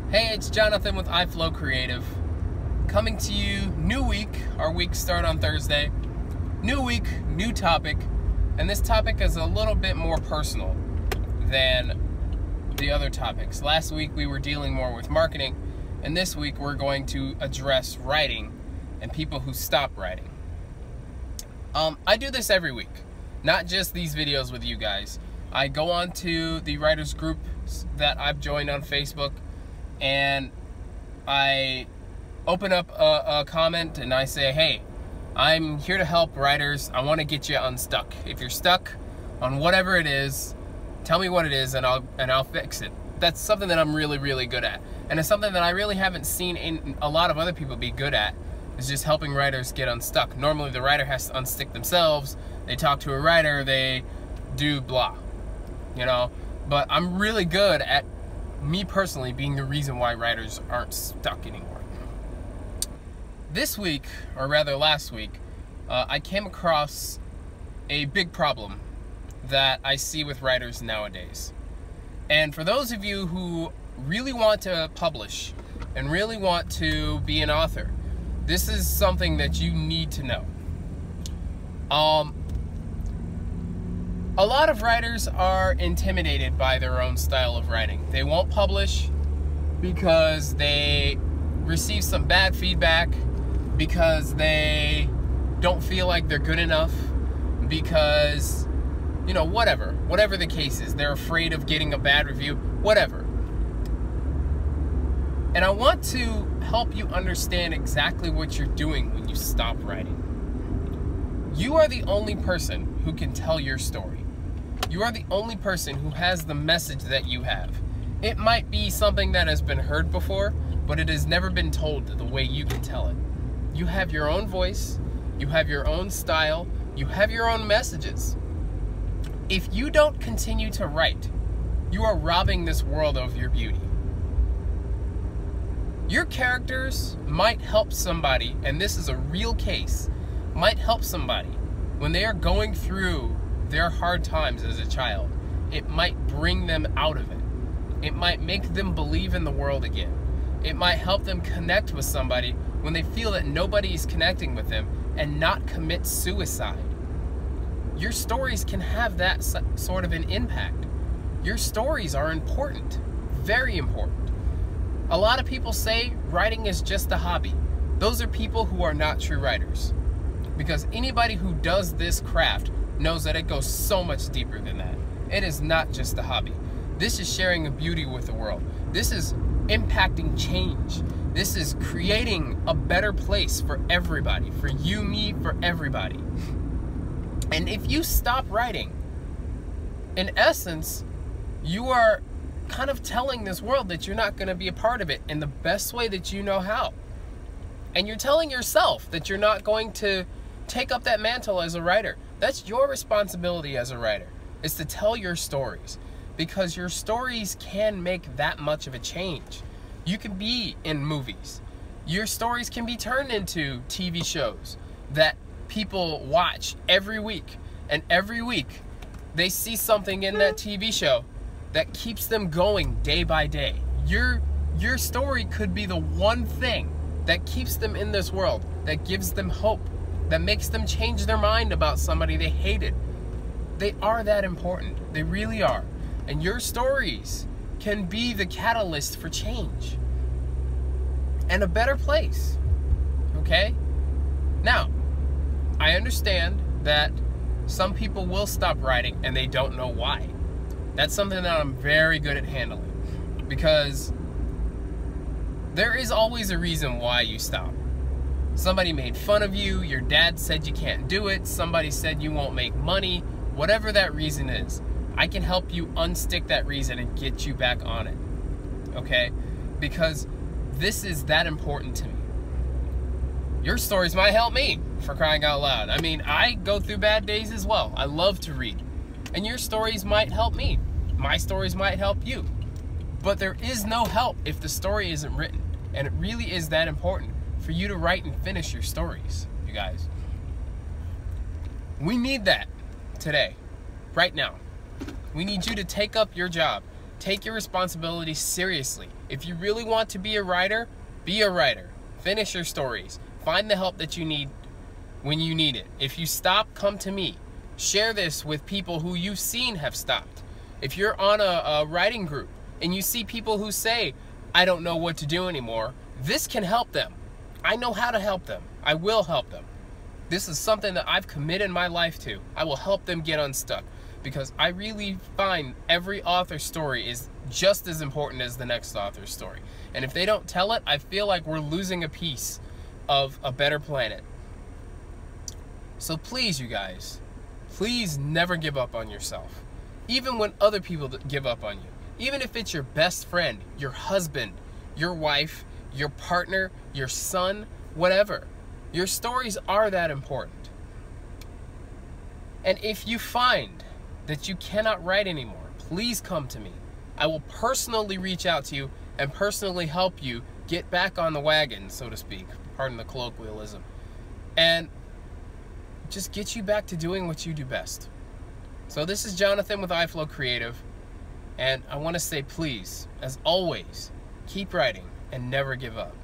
Hey, it's Jonathan with iFlow Creative. Coming to you, new week. Our weeks start on Thursday. New week, new topic. And this topic is a little bit more personal than the other topics. Last week we were dealing more with marketing, and this week we're going to address writing and people who stop writing. I do this every week, not just these videos with you guys. I go on to the writers group that I've joined on Facebook, and I open up a comment and I say, hey, I'm here to help writers. I want to get you unstuck. If you're stuck on whatever it is, tell me what it is and I'll fix it. That's something that I'm really good at. And it's something that I really haven't seen in a lot of other people be good at, is just helping writers get unstuck. Normally the writer has to unstick themselves. They talk to a writer, they do blah, you know? But I'm really good at me personally being the reason why writers aren't stuck anymore. This week, or rather last week, I came across a big problem that I see with writers nowadays. And for those of you who really want to publish and really want to be an author, this is something that you need to know. A lot of writers are intimidated by their own style of writing. They won't publish because they receive some bad feedback, because they don't feel like they're good enough, because, you know, whatever the case is. They're afraid of getting a bad review, whatever. And I want to help you understand exactly what you're doing when you stop writing. You are the only person who can tell your story. You are the only person who has the message that you have. It might be something that has been heard before, but it has never been told the way you can tell it. You have your own voice, you have your own style, you have your own messages. If you don't continue to write, you are robbing this world of your beauty. Your characters might help somebody, and this is a real case, might help somebody when they are going through their hard times as a child. It might bring them out of it. It might make them believe in the world again. It might help them connect with somebody when they feel that nobody is connecting with them, and not commit suicide. Your stories can have that sort of an impact. Your stories are important, very important. A lot of people say writing is just a hobby. Those are people who are not true writers, because anybody who does this craft knows that it goes so much deeper than that. It is not just a hobby. This is sharing a beauty with the world. This is impacting change. This is creating a better place for everybody, for you, me, for everybody. And if you stop writing, in essence, you are kind of telling this world that you're not going to be a part of it in the best way that you know how. And you're telling yourself that you're not going to take up that mantle as a writer. That's your responsibility as a writer, is to tell your stories, because your stories can make that much of a change. You can be in movies. Your stories can be turned into TV shows that people watch every week, and every week they see something in that TV show that keeps them going day by day. Your story could be the one thing that keeps them in this world, that gives them hope, that makes them change their mind about somebody they hated. They are that important. They really are. And your stories can be the catalyst for change and a better place. Okay? Now, I understand that some people will stop writing and they don't know why. That's something that I'm very good at handling, because there is always a reason why you stop. Somebody made fun of you, your dad said you can't do it, somebody said you won't make money, whatever that reason is, I can help you unstick that reason and get you back on it, okay? Because this is that important to me. Your stories might help me, for crying out loud. I mean, I go through bad days as well. I love to read. And your stories might help me. My stories might help you. But there is no help if the story isn't written. And it really is that important for you to write and finish your stories, you guys. We need that today, right now. We need you to take up your job Take your responsibility seriously. If you really want to be a writer, be a writer. Finish your stories. Find the help that you need when you need it. If you stop, come to me. Share this with people who you've seen have stopped. If you're on a writing group and you see people who say, I don't know what to do anymore, this can help them. I know how to help them. I will help them. This is something that I've committed my life to. I will help them get unstuck, because I really find every author's story is just as important as the next author's story. And if they don't tell it, I feel like we're losing a piece of a better planet. So please, you guys, please never give up on yourself. Even when other people give up on you. Even if it's your best friend, your husband, your wife, your partner, your son, whatever. Your stories are that important. And if you find that you cannot write anymore, please come to me. I will personally reach out to you and personally help you get back on the wagon, so to speak. Pardon the colloquialism. And just get you back to doing what you do best. So this is Jonathan with iFlow Creative. And I want to say, please, as always, keep writing and never give up.